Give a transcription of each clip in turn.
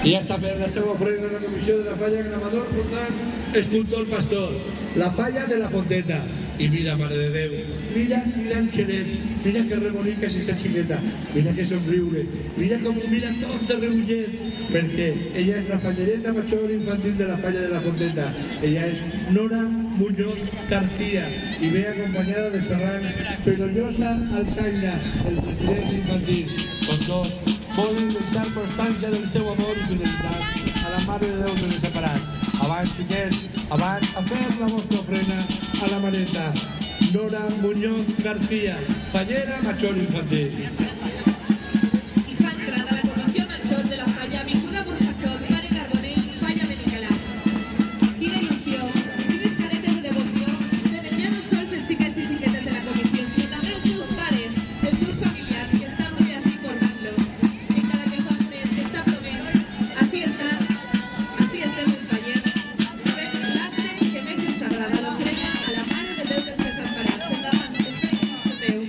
I ja està fent la seva ofrena a la comissió de la falla Gramador Jordán, escultor pastor. La falla de la Fonteta. I mira, Mare de Déu, mira Anxeret, mira que rebonica és esta xiqueta, mira que somriure, mira com ho mira tot de reullet, perquè ella és la fallereta major infantil de la falla de la Fonteta. Ella és Nora Muñoz García i ve acompanyada de Ferran Ferollosa Alcaina, el president infantil. Tots dos volen deixar constància del seu amor i fidelitat a la Mare de Déu de Desemparat. Abans, xiquets, abans, a fer la vostra ofrena a la mareta. Nora Muñoz García, fallera major infantil. I fa entrada a la comissió major de la falla Avinguda Burjassot, Mare Carbonell, falla Benicalà. Quina il·lusió, quines caretes de devoció tenen ja no sols els xiquets i xiquetes de la comissió, sinó també els seus pares, els seus familiars que estan avui així portant-los. Encara que fa fred, que està plovent, així estem els fallers, fent l'acte que més ens agrada, l'ofrena a la Mare de Déu dels Desemparats. Endavant, els Déu.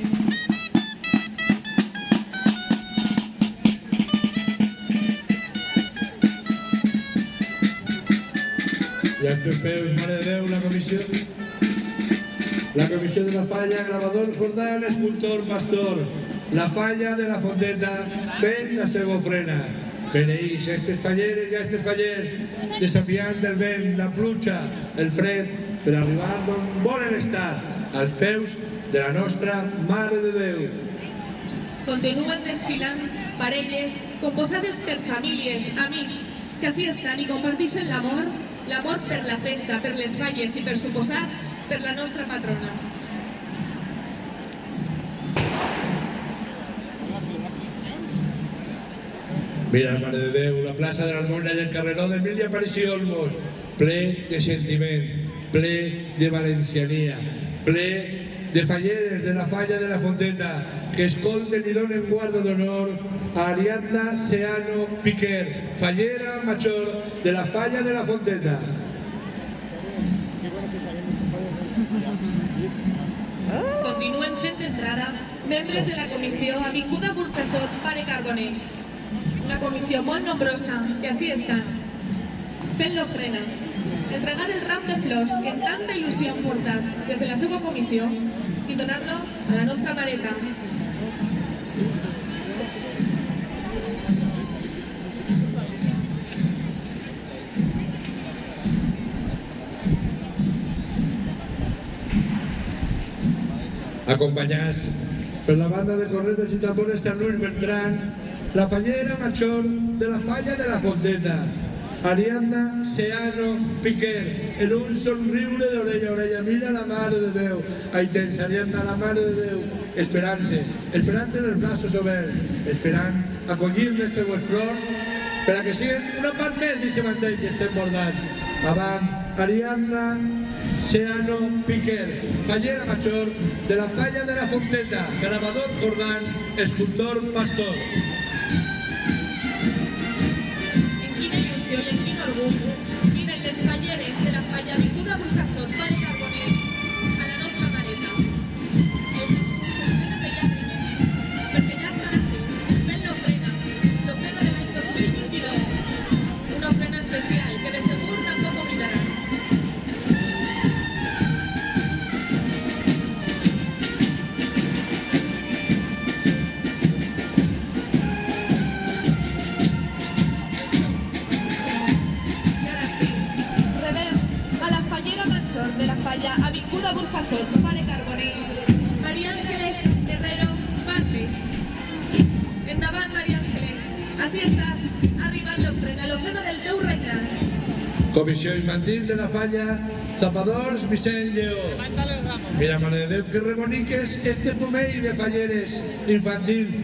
Ja estem peus, Mare de Déu, la comissió de la falla Gramador Jordán, escultor pastor. La falla de la Fonteta fent la seva ofrena. Beneïx, aquestes falleres i aquestes fallers, desafiant el vent, la pluja, el fred, per arribar d'on volen estar, als peus de la nostra Mare de Déu. Continuen desfilant parelles composades per famílies, amics, que així estan i comparteixen l'amor per la festa, per les falles i, per suposat, per la nostra patrona. Mira, Mare de Déu, la plaça de l'Almona i el carreró d'Emília Aparici Olmos, ple de sentiment, ple de valenciania, ple de falleres de la falla de la Fonteta, que escolten i donen guarda d'honor a Ariadna Seano Piquer, fallera major de la falla de la Fonteta. Continuen fent entrada membres de la comissió Avinguda Burjassot, Mare Carbonell. Una comissió molt nombrosa, que així estan, fent l'ofrena, entregant el ram de flors que amb tanta il·lusió han portat des de la seva comissió i donar-lo a la nostra mareta. Acompanyats per la banda de cornetes i tambores Sant Luis Bertran, la fallera major de la falla de la Fonteta, Ariadna Seano Piquer, en un somriure d'orella a orella. Mira la Mare de Déu, ahí tens, Ariadna, la Mare de Déu, esperant-te en els braços oberts, esperant acollir les teues flors, per a que siguin una part més d'aquest mantell que estem bordant. Avant, Ariadna Seano Piquer, fallera major de la falla de la Fonteta, Gramador Jordán, escultor pastor. En quina il·lusió i en quin orgull miren les falleres de la falla Avinguda Burjassot, Mare Carbonell, a la nostra mareta. Els esperen de llàgrimes, perquè ja estan ací, fent l'ofrena de l'any 2022. Una ofrena especial que de segur tampoc oblidaran. De la falla Avinguda Burjassot, Mare Carbonell, María Ángeles Herrero Batlle. Endavant, María Ángeles, així estàs, arribant l'ofrena del teu regnat. Comissió infantil de la falla Zapadors Vicent Lleó. Mira, Mare de Déu, que reboniques este pomell de falleres infantils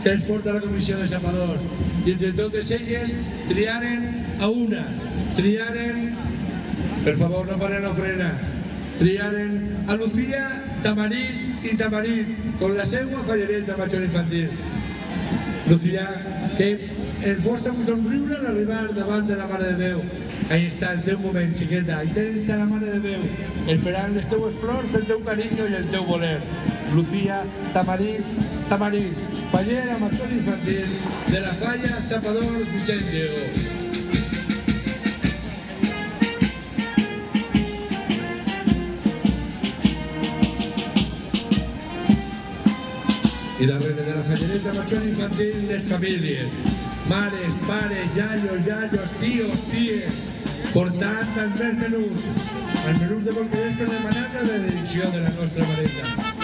que ens porta la comissió de Zapadors. I entre totes elles triaren a una, per favor, no paren l'ofrena. Triaren a Lucía Tamarit i Tamarit, con la seva fallereta major infantil. Lucía, que el vostre somriure a l'arribar davant de la Mare de Déu. Ahí està el teu moment, xiqueta. Ahí tens a la Mare de Déu, esperant les teues flors, el teu carinyo i el teu voler. Lucía Tamarit, fallera major infantil de la falla Zapadors Vicent Lleó. I darrere de la fallareta major infantil, les famílies, mares, pares, iaios, tios, ties, portant els menús de bolquerers per demanar la benedicció de la nostra mareta.